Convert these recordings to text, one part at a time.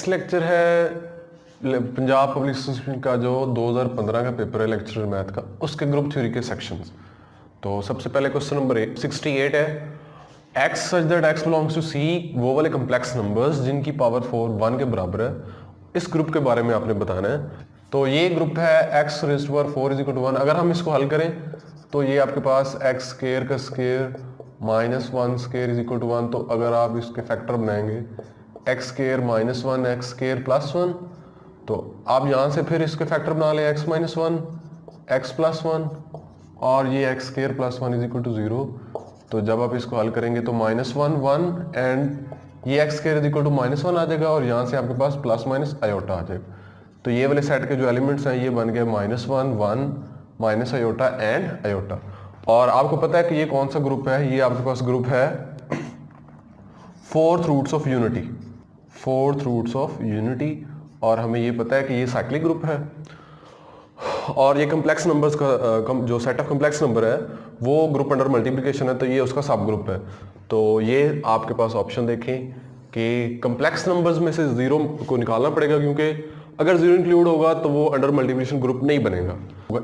Next lecture है Punjab public service का जो 2015 का पेपर है लेक्चर मैथ का, उसके ग्रुप थ्योरी के सेक्शंस। तो सबसे पहले क्वेश्चन नंबर 68 है, x such that x belongs to c, वो वाले कम्प्लेक्स नंबर्स जिनकी पावर 4 1 के बराबर है, इस ग्रुप के बारे में आपने बताना है। तो ये ग्रुप है x raised to power 4 is equal to 1। अगर हम इसको हल करें तो ये आपके पास x स्क्वायर का square minus 1 square is equal to 1। तो अगर आप इसके फैक्टर बनाएंगे x square minus 1 x square plus 1, तो आप यहाँ से फिर इसके फैक्टर बना लें x माइनस 1 x प्लस 1 और ये x square plus 1 is equal to 0। तो जब आप इसको हल करेंगे तो माइनस 1 1 एंड ये x square is equal to minus 1 आ जाएगा और यहाँ से आपके पास प्लस माइनस आयोटा आ जाएगा। तो ये वाले सेट के जो एलिमेंट्स हैं ये बन गए minus 1 1 minus iota and iota. और आपको पता है कि ये कौन सा ग्रुप है, ये आपके पास ग्रुप है fourth roots of unity, fourth roots of unity. और हमें ये पता है कि ये साइक्लिक ग्रुप है और ये कम्प्लेक्स नंबर्स का जो सेट ऑफ कम्प्लेक्स नंबर है वो ग्रुप अंडर मल्टीप्लिकेशन है, तो ये उसका सब ग्रुप है। तो ये आपके पास ऑप्शन देखें कि कम्प्लेक्स नंबर्स में से जीरो को निकालना पड़ेगा, क्योंकि अगर जीरो इंक्लूड होगा तो वो अंडर मल्टीप्लिकेशन ग्रुप नहीं बनेगा,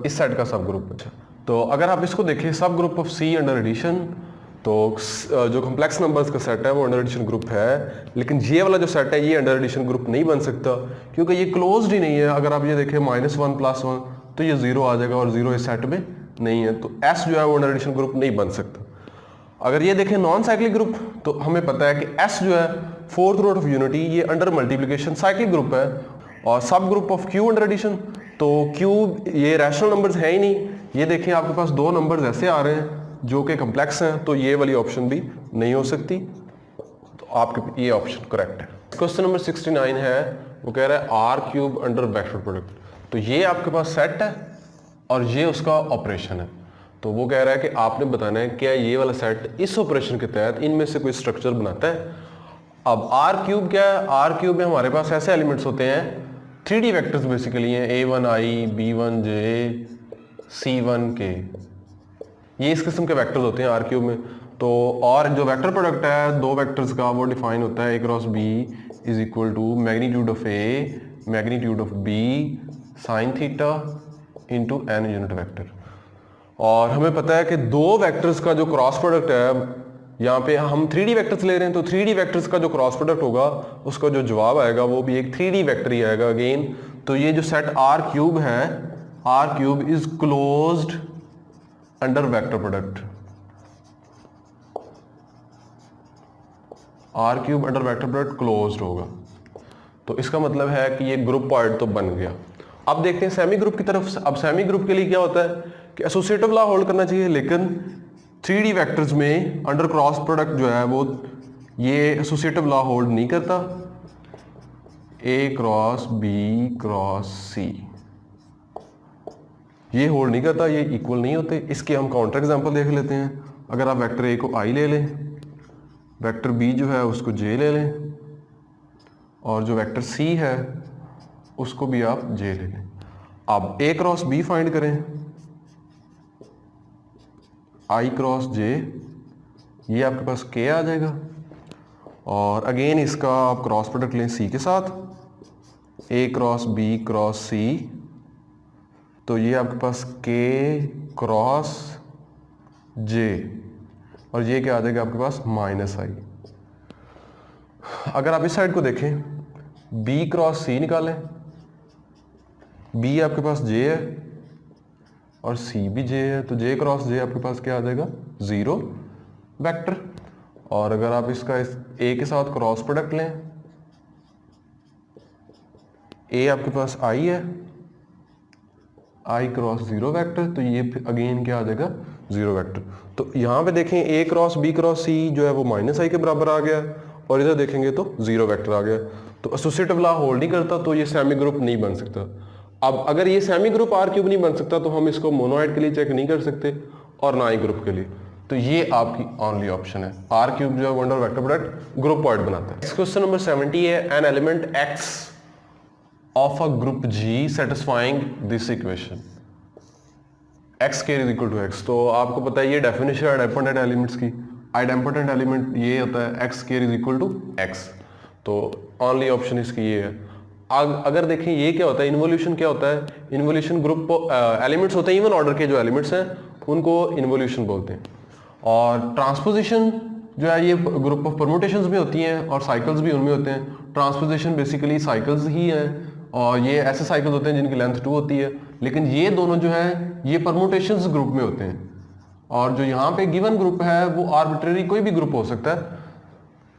इस सेट का सब ग्रुप। अच्छा, तो अगर आप इसको देखें subgroup of C under addition, तो जो कम्प्लेक्स नंबर्स का सेट है वो अंडर एडिशन ग्रुप है, लेकिन ये वाला जो सेट है ये अंडर एडिशन ग्रुप नहीं बन सकता क्योंकि ये क्लोज्ड ही नहीं है। अगर आप ये देखें माइनस 1 प्लस 1 तो ये 0 आ जाएगा और 0 इस सेट में नहीं है, तो एस जो है वो अंडर एडिशन ग्रुप नहीं बन सकता। अगर ये देखें नॉन साइक्लिक ग्रुप, तो हमें पता है कि एस जो है फोर्थ रूट ऑफ यूनिटी, ये अंडर मल्टीप्लिकेशन साइक्लिक ग्रुप है। और subgroup of Q under addition, तो क्यू ये रैशनल नंबर्स है ही नहीं। ये देखें आपके पास दो नंबर्स ऐसे आ रहे हैं जो कि कम्प्लेक्स हैं, तो ये वाली ऑप्शन भी नहीं हो सकती, तो आपके ये ऑप्शन करेक्ट है। क्वेश्चन नंबर 69 है, वो कह रहा है R cube under backward product. तो ये आपके पास सेट है और ये उसका ऑपरेशन है। तो वो कह रहा है कि आपने बताना है क्या ये वाला सेट इस ऑपरेशन के तहत इनमें से कोई स्ट्रक्चर बनाता है। अब आर क्यूब क्या है, आर क्यूब में हमारे पास ऐसे एलिमेंट्स होते हैं 3D वेक्टर्स बेसिकली हैं, A1i B1j C1k, ये इस किस्म के वेक्टर्स होते हैं आर क्यूब में। तो और जो वेक्टर प्रोडक्ट है दो वेक्टर्स का वो डिफाइन होता है A cross B is equal to magnitude of A magnitude of B sine theta into n unit vector. और हमें पता है कि दो वेक्टर्स का जो क्रॉस प्रोडक्ट है, यहाँ पे हम 3D वेक्टर्स ले रहे हैं, तो 3D वेक्टर्स का जो क्रॉस प्रोडक्ट होगा उसका जो जवाब आएगा वो भी एक 3D वेक्टर ही आएगा अगेन। तो ये जो सेट आर क्यूब है, R cube is closed under vector product, R cube under vector product closed होगा। तो इसका मतलब है कि ये ग्रुप पॉइंट तो बन गया। अब देखते हैं सेमी ग्रुप की तरफ। अब सेमी ग्रुप के लिए क्या होता है कि एसोसिएटिव लॉ होल्ड करना चाहिए, लेकिन 3D वेक्टर्स में अंडर क्रॉस प्रोडक्ट जो है वो ये एसोसिएटिव लॉ होल्ड नहीं करता। A cross B cross C ये होल्ड नहीं करता, ये इक्वल नहीं होते। इसके हम काउंटर एग्जांपल देख लेते हैं। अगर आप वेक्टर A को I ले लें, वेक्टर B जो है उसको J ले लें और जो वेक्टर C है उसको भी आप J ले लें। अब A क्रॉस B फाइंड करें, I क्रॉस J, ये आपके पास K आ जाएगा। और अगेन इसका आप क्रॉस प्रोडक्ट लें C के साथ, A cross B cross C, तो ये आपके पास K क्रॉस J और ये क्या आ जाएगा आपके पास माइनस I। अगर आप इस साइड को देखें, B क्रॉस C निकालें, B आपके पास J है और C भी J है, तो J क्रॉस J आपके पास क्या आ जाएगा 0 वेक्टर। और अगर आप इसका इस A के साथ क्रॉस प्रोडक्ट लें, A आपके पास I है, I क्रॉस 0 वेक्टर, तो ये अगेन क्या आ जाएगा 0 वेक्टर। तो यहाँ पे देखें A cross B cross C जो है वो माइनस I के बराबर आ गया और इधर देखेंगे तो 0 वेक्टर आ गया। तो एसोसिएटिव लॉ होल्ड नहीं करता, तो ये सेमी ग्रुप नहीं बन सकता। अब अगर ये सेमी ग्रुप आर क्यूब नहीं बन सकता तो हम इसको मोनोइड के लिए चेक नहीं कर सकते और ना ही ग्रुप के लिए। तो ये आपकी ओनली ऑप्शन है, आर क्यूब जो है under vector product group point बनाता है। क्वेश्चन नंबर 70 है, an element X of a group G satisfying this equation X square is equal to X. तो आपको पता है ये डेफिनेशन है आइडेम्पोटेंट एलिमेंट्स की। आइडेम्पोटेंट एलिमेंट ये होता है X square is equal to X. तो ओनली ऑप्शन इसकी ये है। अगर देखें ये क्या होता है, इन्वोल्यूशन क्या होता है, इन्वोल्यूशन ग्रुप एलिमेंट्स होते हैं, इवन ऑर्डर के जो एलिमेंट्स हैं उनको इन्वोल्यूशन बोलते हैं। और ट्रांसपोजिशन जो है ये ग्रुप ऑफ परम्यूटेशंस भी होती हैं और साइकिल्स भी उनमें होते हैं। ट्रांसपोजिशन बेसिकली साइकिल्स ही हैं और ये ऐसे साइकिल्स होते हैं जिनकी लेंथ 2 होती है, लेकिन ये दोनों जो है ये परम्यूटेशंस ग्रुप में होते हैं। और जो यहाँ पे गिवन ग्रुप है वो आर्बिट्रेरी कोई भी ग्रुप हो सकता है।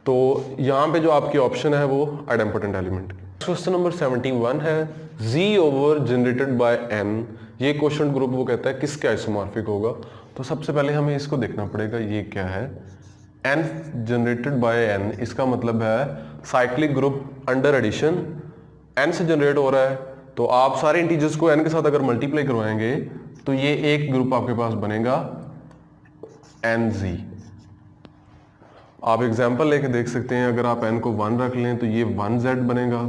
तो यहाँ पे जो आपकी ऑप्शन है वो आइडेम्पोटेंट एलिमेंट। क्वेश्चन नंबर 71 है Z over generated by N। ये क्वेश्चन ग्रुप वो कहता है किसके आइसोमॉर्फिक होगा। तो सबसे पहले हमें इसको देखना पड़ेगा ये क्या है, N जनरेटेड बाय N, इसका मतलब है cyclic group under addition N से जनरेट हो रहा है। तो आप सारे इंटीजर्स को N के साथ अगर मल्टीप्लाई करवाएंगे तो ये एक ग्रुप आपके पास बनेगा NZ। आप एग्जाम्पल लेके देख सकते हैं, अगर आप N को 1 रख लें तो ये 1Z बनेगा,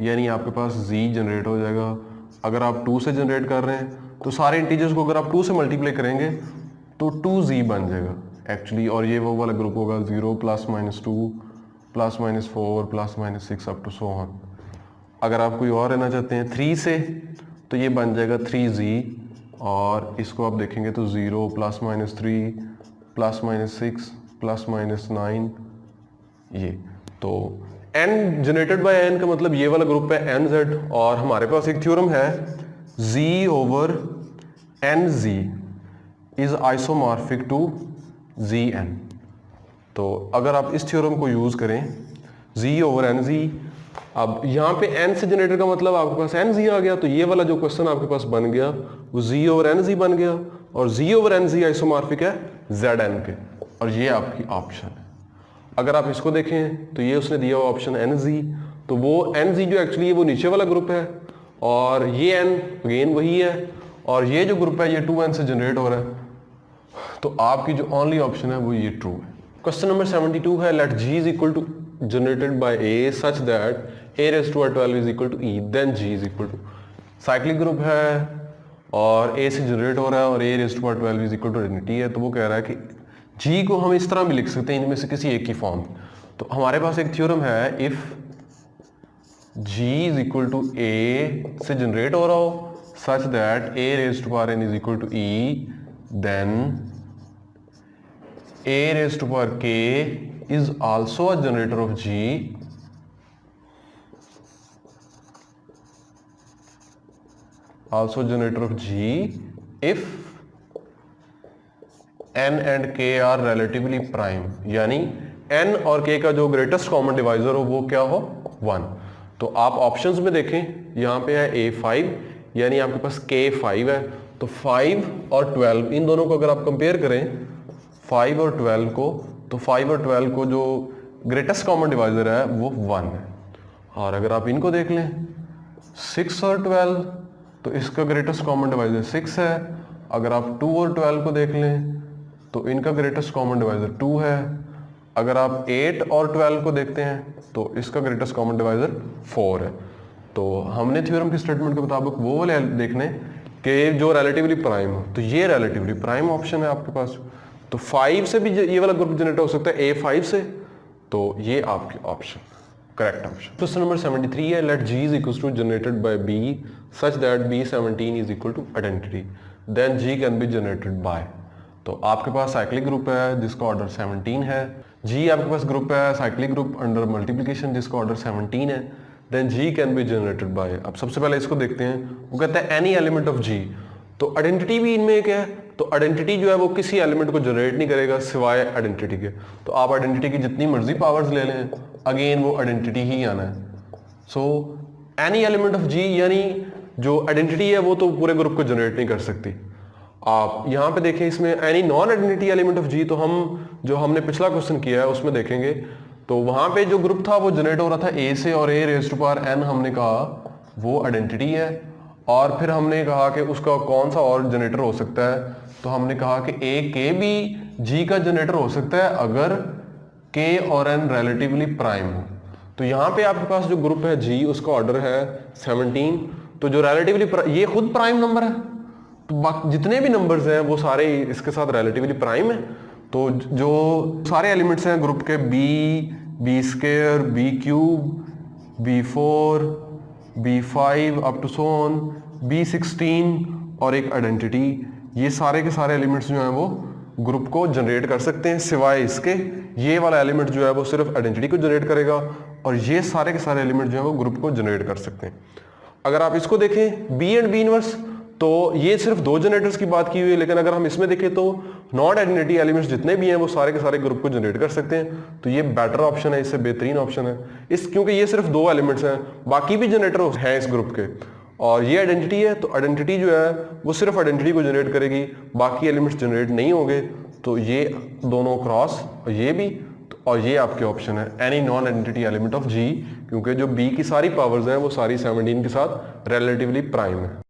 यानी आपके पास Z जनरेट हो जाएगा। अगर आप 2 से जनरेट कर रहे हैं तो सारे इंटीजर्स को अगर आप 2 से मल्टीप्लाई करेंगे तो 2Z बन जाएगा एक्चुअली। और ये वो वाला ग्रुप होगा 0 ± 2 ± 4 ± 6 अप टू सो ऑन। अगर आप कोई और रहना चाहते हैं 3 से तो ये बन जाएगा 3Z, और इसको आप देखेंगे तो 0 ± 3 ± 6 ± 9 ये। तो N जनरेटेड बाय N का मतलब ये वाला ग्रुप है NZ। और हमारे पास एक थ्योरम है Z over NZ is isomorphic to ZN। तो अगर आप इस थ्योरम को यूज करें Z ओवर NZ, अब यहाँ पे N से जनरेटर का मतलब आपके पास NZ आ गया, तो ये वाला जो क्वेश्चन आपके पास बन गया वो Z ओवर NZ बन गया। और Z ओवर NZ आइसोमॉर्फिक है ZN के, और ये आपकी ऑप्शन है। अगर आप इसको देखें तो ये उसने दिया हुआ ऑप्शन NZ, तो वो NZ जो एक्चुअली वो नीचे वाला ग्रुप है, और ये N अगेन वही है, और ये जो ग्रुप है ये 2N से जनरेट हो रहा है। तो आपकी जो ओनली ऑप्शन है वो ये ट्रू है। क्वेश्चन नंबर 72 है let G is equal to generated by A such that A raised to 12 is equal to E, then G is equal to, cyclic group है और A से जनरेट हो रहा है और A raised to 12 is equal to identity है। तो वो कह रहा है कि G को हम इस तरह भी लिख सकते हैं इनमें से किसी एक की फॉर्म। तो हमारे पास एक थ्योरम है, if G is equal to A से जनरेट हो रहा हो such that A raised to N is equal to E, then A raised to power K is also a generator of G if N and K are relatively prime, यानी N और K का जो greatest common divisor हो वो क्या हो 1। तो आप ऑप्शंस में देखें, यहाँ पे है A5, यानी आपके पास K5 है। तो 5 और 12 इन दोनों को अगर आप कंपेयर करें 5 और 12 को, तो 5 और 12 को जो ग्रेटेस्ट कॉमन डिवाइजर है वो 1 है। और अगर आप इनको देख लें 6 और 12, तो इसका ग्रेटेस्ट कॉमन डिवाइजर 6 है। अगर आप 2 और 12 को देख लें तो इनका ग्रेटेस्ट कॉमन डिवाइजर 2 है। अगर आप 8 और 12 को देखते हैं तो इसका ग्रेटेस्ट कॉमन डिवाइजर 4 है। तो हमने थ्योरम की स्टेटमेंट के मुताबिक वो वाले देखने कि जो रिलेटिवली प्राइम हो, तो ये रिलेटिवली प्राइम ऑप्शन है आपके पास। तो 5 से भी ये वाला ग्रुप जनरेट हो सकता है A5 से, तो ये आपकी option correct option. Question number 73 है let G is equal to generated by B such that B17 is equal to identity, then G can be generated by. तो आपके पास साइक्लिक ग्रुप है जिसका ऑर्डर 17 है, G आपके पास ग्रुप है cyclic group under multiplication जिसका ऑर्डर 17 है, then G can be generated by. अब सबसे पहले इसको देखते हैं, वो कहता है एनी एलिमेंट ऑफ G। तो आइडेंटिटी भी इनमें एक है, तो आइडेंटिटी जो है वो किसी एलिमेंट को जनरेट नहीं करेगा सिवाय आइडेंटिटी के। तो आप आइडेंटिटी की जितनी मर्जी पावर्स ले लें, अगेन वो आइडेंटिटी ही आना है। So any element of G, यानी जो आइडेंटिटी है वो तो पूरे ग्रुप को जनरेट नहीं कर सकती। आप यहाँ पे देखें इसमें any non identity element of G, तो हम जो हमने पिछला क्वेश्चन किया है उसमें देखेंगे तो वहां पे जो ग्रुप था वो जनरेट हो रहा था A से, और A raise to power N हमने कहा वो आइडेंटिटी है। और फिर हमने कहा कि उसका कौन सा और जनरेटर हो सकता है, तो हमने कहा कि A K भी G का जनरेटर हो सकता है अगर K और N रिलेटिवली प्राइम हो। तो यहाँ पे आपके पास जो ग्रुप है G उसका ऑर्डर है 17, तो जो रिलेटिवली ये खुद प्राइम नंबर है, तो जितने भी नंबर्स हैं वो सारे इसके साथ रिलेटिवली प्राइम है। तो जो सारे एलिमेंट्स हैं ग्रुप के B B square, B cube, B4, B5 up to so on, B16 और एक आइडेंटिटी, ये सारे के सारे एलिमेंट्स जो हैं वो ग्रुप को जनरेट कर सकते हैं, सिवाय इसके ये वाला एलिमेंट जो है वो सिर्फ आइडेंटिटी को जनरेट करेगा और ये सारे के सारे एलिमेंट जो है वो ग्रुप को जनरेट कर सकते हैं। अगर आप इसको देखें बी एंड बी इनवर्स, तो ये सिर्फ दो जनरेटर्स की बात की हुई है, लेकिन अगर हम इसमें देखें तो नॉन आइडेंटिटी एलिमेंट्स जितने भी हैं वो सारे के सारे ग्रुप को जनरेट कर सकते हैं। तो ये बेटर ऑप्शन है, इससे बेहतरीन ऑप्शन है इस, क्योंकि ये सिर्फ दो एलिमेंट्स हैं, बाकी भी जनरेटर हैं इस ग्रुप के, और ये आइडेंटिटी है, तो आइडेंटिटी जो है वो सिर्फ आइडेंटिटी को जनरेट करेगी, बाकी एलिमेंट्स जनरेट नहीं होंगे। तो ये दोनों क्रॉस और ये भी, और ये आपके ऑप्शन है any non identity element of G, क्योंकि जो बी की सारी पावर्स हैं वो सारी 17 के साथ रिलेटिवली प्राइम है।